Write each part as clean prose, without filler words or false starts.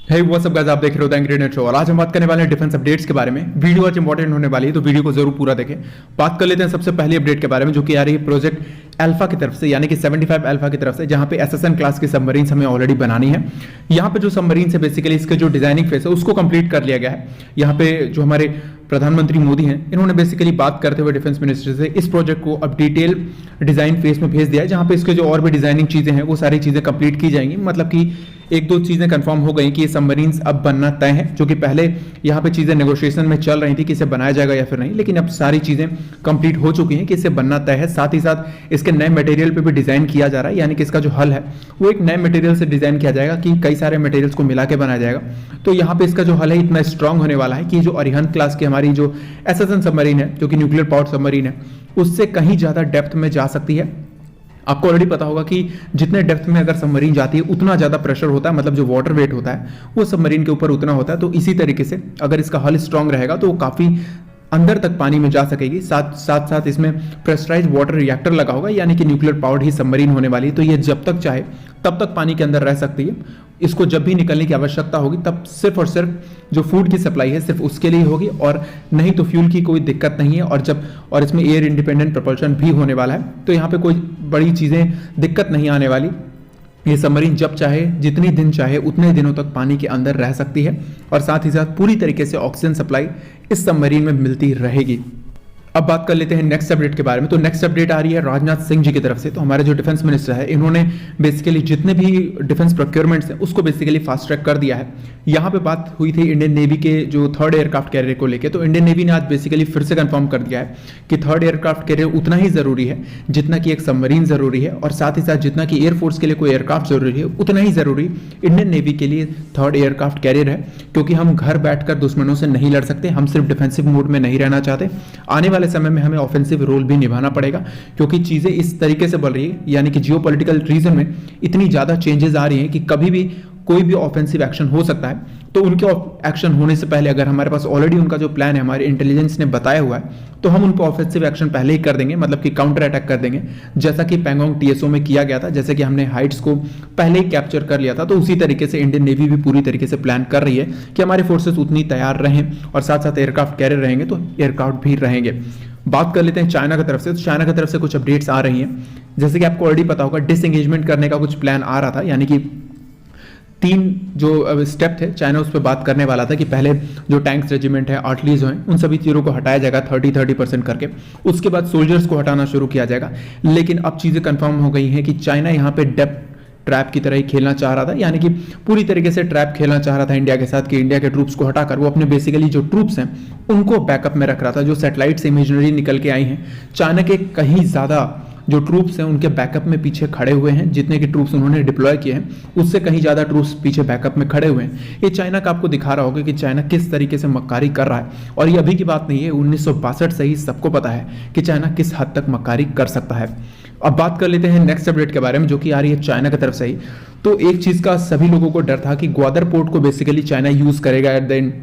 Hey what's up guys, आप देख रहे हो द एंग्री नेट शो और आज हम बात करने वाले हैं डिफेंस अपडेट्स के बारे में। वीडियो आज इंपॉर्टेंट होने वाली है तो वीडियो को जरूर पूरा देखें। बात कर लेते हैं सबसे पहली अपडेट के बारे में, जो कि आ रही है प्रोजेक्ट अल्फा की तरफ से, यानी कि 75 अल्फा की तरफ से, जहां पे एसएसएन क्लास की सबमरीन्स हमें ऑलरेडी बनानी है। यहाँ पे जो सबमरीन्स है बेसिकली इसके जो डिजाइनिंग फेस है उसको कंप्लीट कर लिया गया है। यहाँ पे जो हमारे प्रधानमंत्री मोदी हैं, इन्होंने बेसिकली बात करते हुए डिफेंस मिनिस्टर से इस प्रोजेक्ट को अब डिटेल डिजाइन फेस में भेज दिया है, जहां पे इसके जो और भी डिजाइनिंग चीजें हैं वो सारी चीजें कंप्लीट की जाएंगी। मतलब कि एक दो चीजें कंफर्म हो गई कि ये सबमरीन्स अब बनना तय है, जो कि पहले यहाँ पे चीजें नेगोशिएशन में चल रही थी कि इसे बनाया जाएगा या फिर नहीं, लेकिन अब सारी चीजें कंप्लीट हो चुकी हैं कि इसे बनना तय है। साथ ही साथ इसके नए मटेरियल पे भी डिजाइन किया जा रहा है, यानी कि इसका जो हल है वो एक नए मटेरियल से डिजाइन किया जाएगा कि कई सारे मटेरियल्स को मिला के बनाया जाएगा। तो यहाँ पे इसका जो हल है इतना स्ट्रांग होने वाला है कि जो अरिहंत क्लास की हमारी जो एसएसएन सबमरीन है, जो कि न्यूक्लियर पावर्ड सबमरीन है, उससे कहीं ज्यादा डेप्थ में जा सकती है। आपको ऑलरेडी पता होगा कि जितने डेप्थ में अगर सबमरीन जाती है उतना ज्यादा प्रेशर होता है, मतलब जो वाटर वेट होता है वो सबमरीन के ऊपर उतना होता है। तो इसी तरीके से अगर इसका हल स्ट्रांग रहेगा तो वो काफी अंदर तक पानी में जा सकेगी। साथ इसमें प्रेशराइज वाटर रिएक्टर लगा होगा, यानी कि न्यूक्लियर पावर्ड ही सबमरीन होने वाली है। तो ये जब तक चाहे तब तक पानी के अंदर रह सकती है। इसको जब भी निकलने की आवश्यकता होगी तब सिर्फ और सिर्फ जो फूड की सप्लाई है सिर्फ उसके लिए होगी, और नहीं तो फ्यूल की कोई दिक्कत नहीं है। और इसमें एयर इंडिपेंडेंट propulsion भी होने वाला है, तो यहाँ पे कोई बड़ी चीजें दिक्कत नहीं आने वाली। ये सबमरीन जब चाहे जितनी दिन चाहे उतने दिनों तक पानी के अंदर रह सकती है, और साथ ही साथ पूरी तरीके से ऑक्सीजन सप्लाई इस सबमरीन में मिलती रहेगी। अब बात कर लेते हैं नेक्स्ट अपडेट के बारे में। तो नेक्स्ट अपडेट आ रही है राजनाथ सिंह जी की तरफ से। तो हमारे जो डिफेंस मिनिस्टर है, इन्होंने बेसिकली जितने भी डिफेंस प्रोक्योरमेंट्स हैं उसको बेसिकली फास्ट ट्रैक कर दिया है। यहाँ पे बात हुई थी इंडियन नेवी के जो थर्ड एयरक्राफ्ट कैरियर को लेकर। तो इंडियन नेवी ने आज बेसिकली फिर से कंफर्म कर दिया है कि थर्ड एयरक्राफ्ट कैरियर उतना ही जरूरी है जितना कि एक सबमरीन जरूरी है, और साथ ही साथ जितना कि एयरफोर्स के लिए कोई एयरक्राफ्ट जरूरी है उतना ही जरूरी इंडियन नेवी के लिए थर्ड एयरक्राफ्ट कैरियर है। क्योंकि हम घर बैठकर दुश्मनों से नहीं लड़ सकते, हम सिर्फ डिफेंसिव मोड में नहीं रहना चाहते। आने वाले समय में हमें ऑफेंसिव रोल भी निभाना पड़ेगा, क्योंकि चीजें इस तरीके से बढ़ रही है, यानी कि जियोपॉलिटिकल रीजन में इतनी ज्यादा चेंजेस आ रही हैं कि कभी भी कोई भी ऑफेंसिव एक्शन हो सकता है। तो उनके एक्शन होने से पहले अगर हमारे पास ऑलरेडी उनका जो प्लान है हमारे इंटेलिजेंस ने बताया हुआ है, तो हम उन पर ऑफेंसिव एक्शन पहले ही कर देंगे, मतलब कि काउंटर अटैक कर देंगे, जैसा कि पैंगोंग टीएसओ में किया गया था। जैसे कि हमने हाइट्स को पहले ही कैप्चर कर लिया था, तो उसी तरीके से इंडियन नेवी भी पूरी तरीके से प्लान कर रही है कि हमारे फोर्सेस उतनी तैयार रहें, और साथ साथ एयरक्राफ्ट कैरियर रहेंगे तो एयरक्राफ्ट भी रहेंगे। बात कर लेते हैं चाइना की तरफ से। तो चाइना की तरफ से कुछ अपडेट्स आ रही हैं, जैसे कि आपको ऑलरेडी पता होगा डिसएंगेजमेंट करने का कुछ प्लान आ रहा था, यानी कि 3 जो स्टेप थे चाइना उस पर बात करने वाला था कि पहले जो टैंक्स रेजिमेंट है, आर्टिलरी जो है, उन सभी चीज़ों को हटाया जाएगा 30% करके। उसके बाद सोल्जर्स को हटाना शुरू किया जाएगा। लेकिन अब चीज़ें कंफर्म हो गई हैं कि चाइना यहाँ पे डेप्थ ट्रैप की तरह ही खेलना चाह रहा था, यानी कि पूरी तरीके से ट्रैप खेलना चाह रहा था इंडिया के साथ, कि इंडिया के ट्रूप्स को हटाकर वो अपने बेसिकली जो ट्रूप्स हैं उनको बैकअप में रख रहा था। जो सैटेलाइट से इमेजनरी निकल के आई हैं, चाइना के कहीं ज़्यादा जो ट्रूप्स हैं उनके बैकअप में पीछे खड़े हुए हैं। जितने के ट्रूप्स उन्होंने डिप्लॉय किए हैं उससे कहीं ज़्यादा ट्रूप्स पीछे बैकअप में खड़े हुए हैं। ये चाइना का आपको दिखा रहा होगा कि चाइना किस तरीके से मक्कारी कर रहा है, और ये अभी की बात नहीं है, 1962 से ही सबको पता है कि चाइना किस हद तक मक्कारी कर सकता है। अब बात कर लेते हैं नेक्स्ट अपडेट के बारे में, जो कि आ रही है चाइना की तरफ से ही। तो एक चीज़ का सभी लोगों को डर था कि ग्वादर पोर्ट को बेसिकली चाइना यूज़ करेगा at the end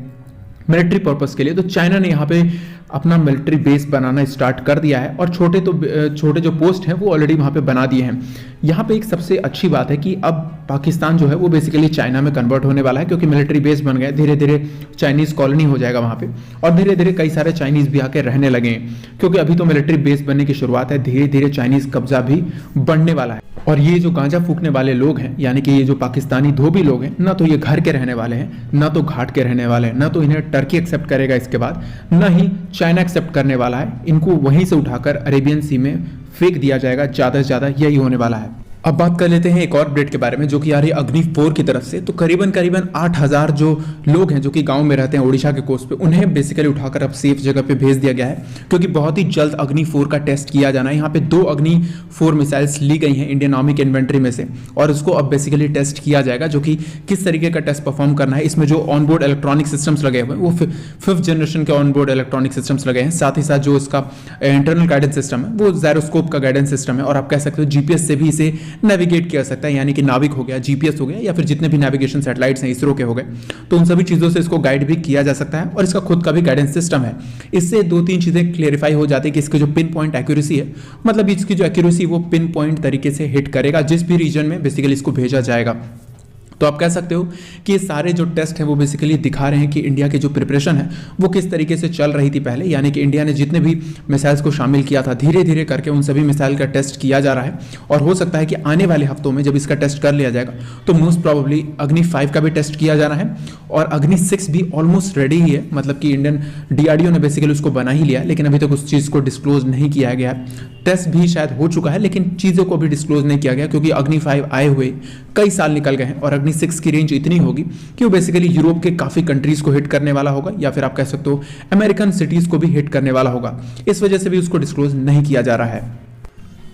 military purpose के लिए। तो चाइना ने यहाँ पे अपना मिलिट्री बेस बनाना स्टार्ट कर दिया है, और छोटे जो पोस्ट हैं वो ऑलरेडी वहाँ पे बना दिए हैं। यहाँ पे एक सबसे अच्छी बात है कि अब पाकिस्तान जो है वो बेसिकली चाइना में कन्वर्ट होने वाला है, क्योंकि मिलिट्री बेस बन गया। धीरे धीरे चाइनीज कॉलोनी हो जाएगा वहाँ पे, और धीरे धीरे कई सारे चाइनीज भी आके रहने लगे हैं, क्योंकि अभी तो मिलिट्री बेस बनने की शुरुआत है। धीरे धीरे चाइनीज कब्जा भी बढ़ने वाला है। और ये जो गांजा फूकने वाले लोग हैं, यानी कि ये जो पाकिस्तानी धोबी लोग हैं, ना तो ये घर के रहने वाले हैं, ना तो घाट के रहने वाले हैं, ना तो इन्हें टर्की एक्सेप्ट करेगा इसके बाद, ना ही चाइना एक्सेप्ट करने वाला है। इनको वहीं से उठाकर अरेबियन सी में फेंक दिया जाएगा, ज़्यादा से ज़्यादा यही होने वाला है। अब बात कर लेते हैं एक और अपडेट के बारे में, जो कि आ रही है अग्नि 4 की तरफ से। तो करीबन 8000 जो लोग हैं जो कि गांव में रहते हैं ओडिशा के कोस्ट पे, उन्हें बेसिकली उठाकर अब सेफ जगह पे भेज दिया गया है, क्योंकि बहुत ही जल्द अग्नि 4 का टेस्ट किया जाना है। यहाँ पे 2 अग्नि 4 मिसाइल्स ली गई हैं इंडियन आर्मी के इन्वेंट्री में से, और उसको अब बेसिकली टेस्ट किया जाएगा, जो कि किस तरीके का टेस्ट परफॉर्म करना है। इसमें जो ऑनबोर्ड इलेक्ट्रॉनिक सिस्टम्स लगे हुए हैं वो 5th जनरेशन के ऑनबोर्ड इलेक्ट्रॉनिक सिस्टम्स लगे हैं। साथ ही साथ जो इसका इंटरनल गाइडेंस सिस्टम है वो जायरोस्कोप का गाइडेंस सिस्टम है, और आप कह सकते हो जीपीएस से भी इसे नेविगेट किया सकता है, यानी कि नाविक हो गया, जीपीएस हो गया, या फिर जितने भी नेविगेशन सैटेलाइट्स हैं इसरो के हो गए, तो उन सभी चीज़ों से इसको गाइड भी किया जा सकता है। और इसका खुद का भी गाइडेंस सिस्टम है। इससे 2-3 चीज़ें क्लियरिफाई हो जाती है कि इसकी जो पिन पॉइंट एक्यूरेसी है, मतलब इसकी जो एक्यूरेसी वो पिन पॉइंट तरीके से हिट करेगा जिस भी रीजन में बेसिकली इसको भेजा जाएगा। तो आप कह सकते हो कि ये सारे जो टेस्ट हैं वो बेसिकली दिखा रहे हैं कि इंडिया की जो प्रिपरेशन है वो किस तरीके से चल रही थी पहले, यानी कि इंडिया ने जितने भी मिसाइल्स को शामिल किया था धीरे धीरे करके उन सभी मिसाइल का टेस्ट किया जा रहा है। और हो सकता है कि आने वाले हफ्तों में जब इसका टेस्ट कर लिया जाएगा तो मोस्ट प्रॉब्ली अग्नि 5 का भी टेस्ट किया जाना है, और अग्नि 6 भी ऑलमोस्ट रेडी ही है, मतलब कि इंडियन DRDO ने बेसिकली उसको बना ही लिया, लेकिन अभी तक उस चीज़ को डिस्क्लोज नहीं किया गया है। टेस्ट भी शायद हो चुका है लेकिन चीज़ों को भी डिस्क्लोज नहीं किया गया, क्योंकि अग्नि 5 आए हुए कई साल निकल गए हैं और अग्नि 6 की रेंज इतनी होगी कि वो बेसिकली यूरोप के काफ़ी कंट्रीज़ को हिट करने वाला होगा, या फिर आप कह सकते हो अमेरिकन सिटीज़ को भी हिट करने वाला होगा। इस वजह से भी उसको डिस्क्लोज नहीं किया जा रहा है।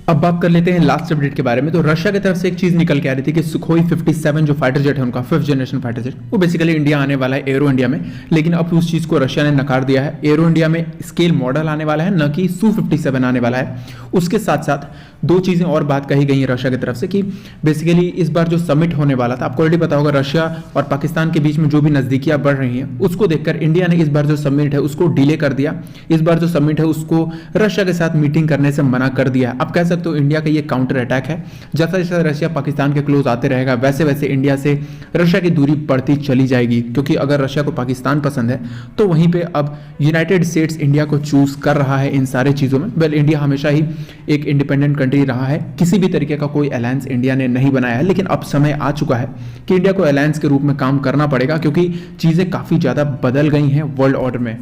अब बात कर लेते हैं लास्ट अपडेट के बारे में। तो रशिया की तरफ से एक चीज निकल के आ रही थी कि सुखोई 57 जो फाइटर जेट है उनका 5th जनरेशन फाइटर जेट वो बेसिकली इंडिया आने वाला है एरो इंडिया में, लेकिन अब उस चीज को रशिया ने नकार दिया है। एरो इंडिया में स्केल मॉडल आने वाला है, न कि Su-57 आने वाला है। उसके साथ साथ दो चीजें और बात कही गई है रशिया की तरफ से कि बेसिकली इस बार जो समिट होने वाला था, आपको ऑलरेडी पता होगा रशिया और पाकिस्तान के बीच में जो भी नजदीकियां बढ़ रही हैं उसको देखकर इंडिया ने इस बार जो समिट है उसको डिले कर दिया। इस बार जो समिट है उसको रशिया के साथ मीटिंग करने से मना कर दिया। आप कह सकते हो इंडिया का ये काउंटर अटैक है। जैसा जैसा रशिया पाकिस्तान के क्लोज आते रहेगा वैसे वैसे इंडिया से रशिया की दूरी बढ़ती चली जाएगी, क्योंकि अगर रशिया को पाकिस्तान पसंद है तो वहीं पे अब यूनाइटेड स्टेट्स इंडिया को चूज कर रहा है इन सारे चीज़ों में। वेल, इंडिया हमेशा ही एक इंडिपेंडेंट कंट्री रहा है, किसी भी तरीके का कोई अलायंस इंडिया ने नहीं बनाया है, लेकिन अब समय आ चुका है कि इंडिया को अलायंस के रूप में काम करना पड़ेगा, क्योंकि चीज़ें काफ़ी ज़्यादा बदल गई हैं वर्ल्ड ऑर्डर में।